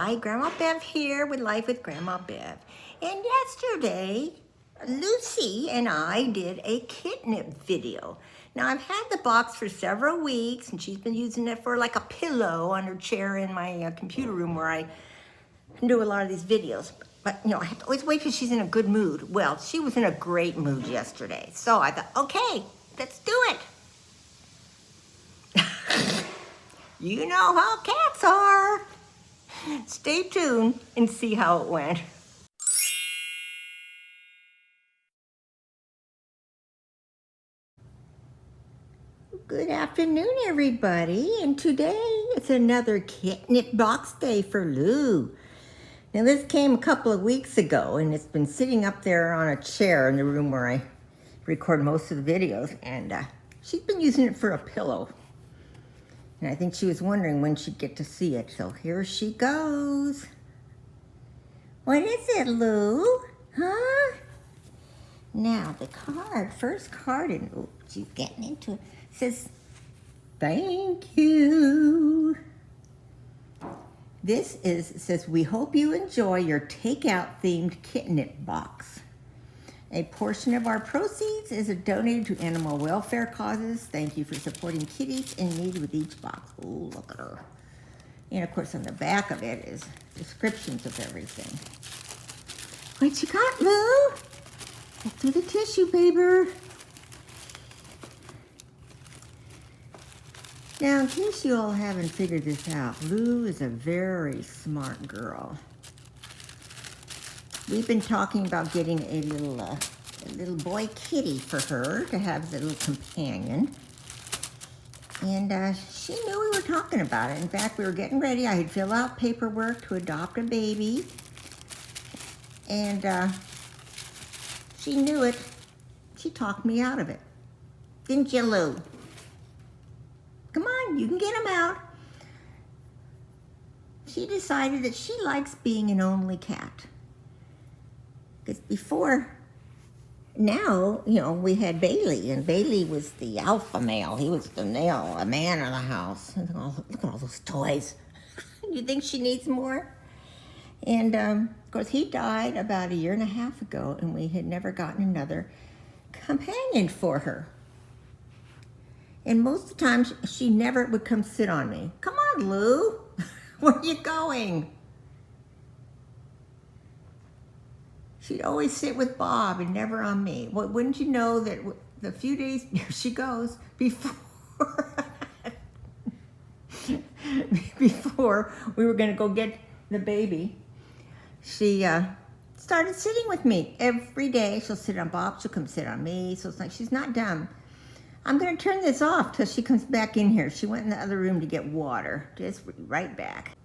Hi, Grandma Bev here with Life with Grandma Bev. And yesterday, Lucy and I did a Kitnip video. Now, I've had the box for several weeks, and she's been using it for like a pillow on her chair in my computer room where I do a lot of these videos. But, you know, I have to always wait till she's in a good mood. Well, she was in a great mood yesterday. So I thought, okay, let's do it. You know how cats are. Stay tuned and see how it went. Good afternoon, everybody. And today it's another Kitnip box day for Lou. Now this came a couple of weeks ago and it's been sitting up there on a chair in the room where I record most of the videos, and she's been using it for a pillow. And I think she was wondering when she'd get to see it, so here she goes. What is it, Lou? Huh? Now the card, first card, and oh, she's getting into it, says, thank you. This says, we hope you enjoy your takeout themed Kitnip box. A portion of our proceeds is donated to animal welfare causes. Thank you for supporting kitties in need with each box. Oh, look at her. And of course on the back of it is descriptions of everything. What you got, Lou? Look through the tissue paper. Now, in case you all haven't figured this out, Lou is a very smart girl. We've been talking about getting a little boy kitty for her to have as a little companion. And she knew we were talking about it. In fact, we were getting ready. I had filled out paperwork to adopt a baby. And she knew it. She talked me out of it. Didn't you, Lou? Come on, you can get him out. She decided that she likes being an only cat. Because before, now, you know, we had Bailey, and Bailey was the alpha male. He was the male, a man of the house. Look at all those toys. You think she needs more? And, of course, he died about 1.5 years ago, and we had never gotten another companion for her. And most of the time, she never would come sit on me. Come on, Lou. Where are you going? She'd always sit with Bob and never on me. Well, wouldn't you know that the few days, here she goes, before we were gonna go get the baby, she started sitting with me every day. She'll sit on Bob, she'll come sit on me. So it's like, she's not dumb. I'm gonna turn this off till she comes back in here. She went in the other room to get water. Just right back.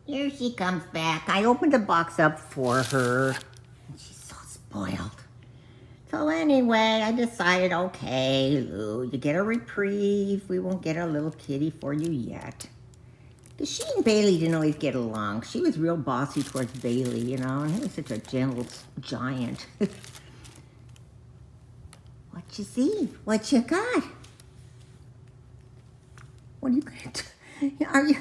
Here she comes back. I opened the box up for her. And she's so spoiled. So anyway, I decided, okay, Lou, you get a reprieve. We won't get a little kitty for you yet. Because she and Bailey didn't always get along. She was real bossy towards Bailey, you know, and he was such a gentle giant. What you see? What you got? What are you gonna do? Are you?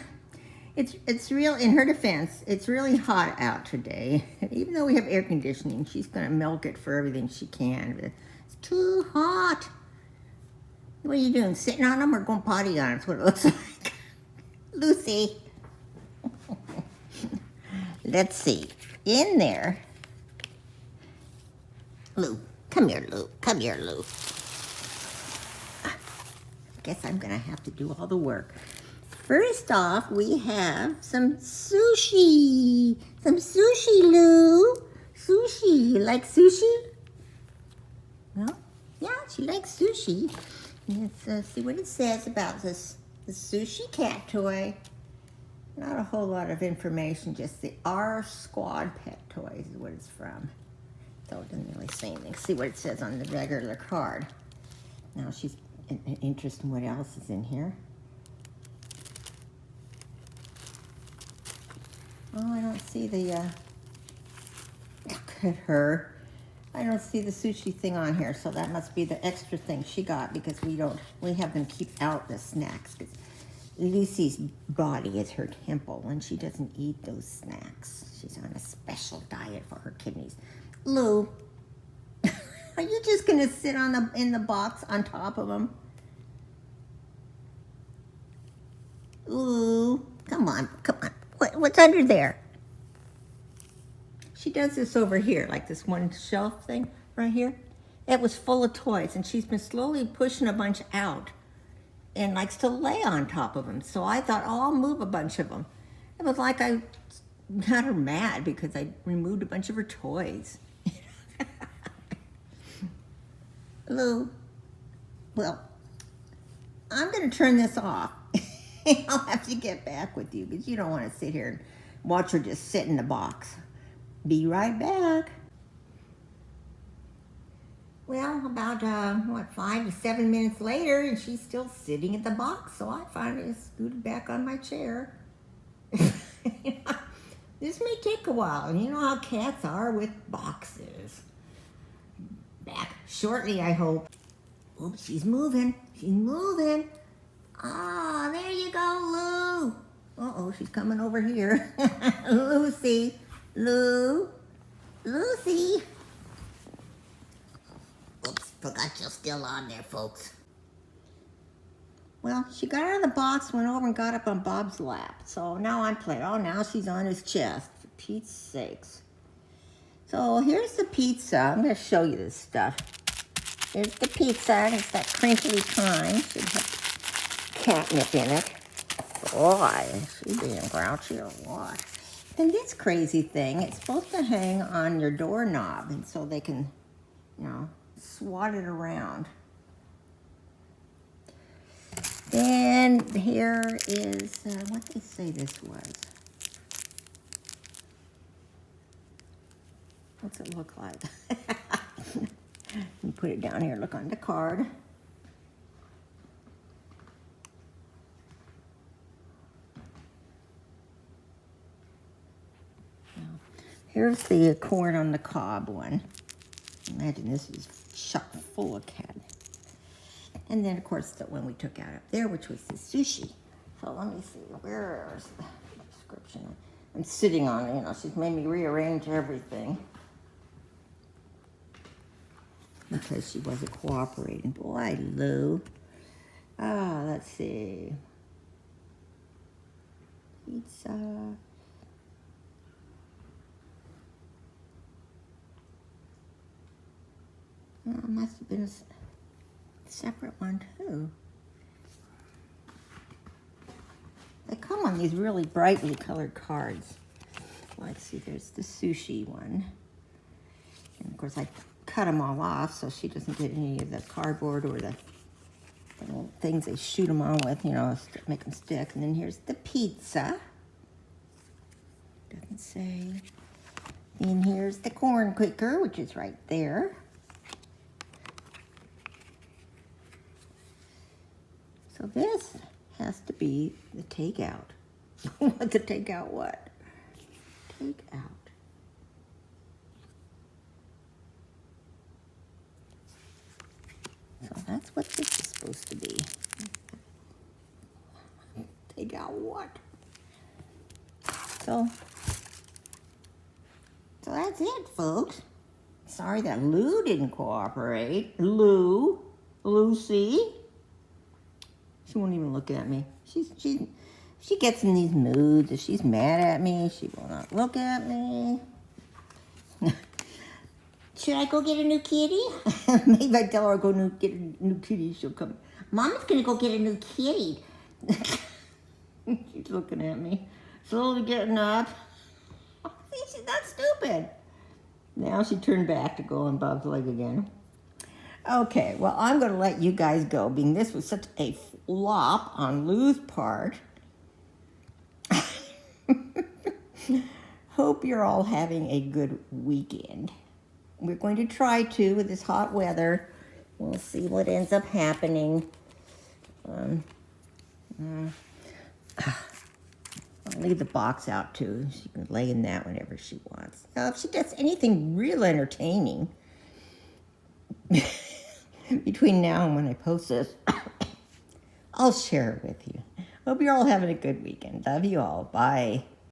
It's real, in her defense, it's really hot out today. Even though we have air conditioning, she's gonna milk it for everything she can. It's too hot. What are you doing, sitting on them or going potty on them? That's what it looks like. Lucy. Let's see, in there. Lou, come here, Lou, come here, Lou. Guess I'm gonna have to do all the work. First off, we have some sushi. Some sushi, Lou. Sushi. You like sushi? No? Yeah, she likes sushi. Let's see what it says about the sushi cat toy. Not a whole lot of information, just the R Squad Pet Toys is what it's from. So it doesn't really say anything. See what it says on the regular card. Now she's interested in what else is in here. Oh, I don't see the, look at her. I don't see the sushi thing on here, so that must be the extra thing she got, because we have them keep out the snacks. 'Cause Lucy's body is her temple, and she doesn't eat those snacks. She's on a special diet for her kidneys. Lou, are you just gonna sit in the box on top of them? Lou, come on. What's under there? She does this over here, like this one shelf thing right here. It was full of toys, and she's been slowly pushing a bunch out and likes to lay on top of them. So I thought, oh, I'll move a bunch of them. It was like I got her mad because I removed a bunch of her toys. Lou, well, I'm going to turn this off. I'll have to get back with you because you don't want to sit here and watch her just sit in the box. Be right back. Well, about, 5 to 7 minutes later, and she's still sitting at the box, so I finally scooted back on my chair. This may take a while. You know how cats are with boxes. Back shortly, I hope. Oops, she's moving. She's moving. Ah, there you go, Lou. Uh-oh, she's coming over here. Lucy. Lucy. Oops, forgot you're still on there, folks. Well, she got out of the box, went over and got up on Bob's lap. So now I'm playing. Oh, now she's on his chest, for Pete's sakes. So here's the pizza. I'm going to show you this stuff. Here's the pizza, and it's that crinkly kind. Should have catnip in it. Boy, she's being grouchy or what? And this crazy thing, it's supposed to hang on your doorknob, and so they can, swat it around. Then here is, what did they say this was? What's it look like? You put it down here, look on the card. Here's the corn on the cob one. Imagine this is chock full of cat. And then, of course, the one we took out up there, which was the sushi. So let me see, where's the description? I'm sitting on it, she's made me rearrange everything because she wasn't cooperating. Boy, Lou. Let's see. Pizza. Well, it must have been a separate one, too. They come on these really brightly colored cards. Let's see, there's the sushi one. And, of course, I cut them all off so she doesn't get any of the cardboard or the little things they shoot them on with, make them stick. And then here's the pizza. Doesn't say. And here's the corn cooker, which is right there. So this has to be the takeout. What the takeout what? Takeout. So that's what this is supposed to be. Takeout what? So that's it, folks. Sorry that Lou didn't cooperate. Lucy. She won't even look at me. She gets in these moods. If she's mad at me, she will not look at me. Should I go get a new kitty? Maybe I tell her I'll go get a new kitty. She'll come. Mama's gonna go get a new kitty. She's looking at me, slowly getting up. See, she's not stupid. Now she turned back to go on Bob's leg again. Okay, well, I'm going to let you guys go, being this was such a flop on Lou's part. Hope you're all having a good weekend. We're going to try to with this hot weather. We'll see what ends up happening. I'll leave the box out, too. She can lay in that whenever she wants. Now, if she does anything real entertaining between now and when I post this, I'll share it with you. Hope you're all having a good weekend. Love you all. Bye.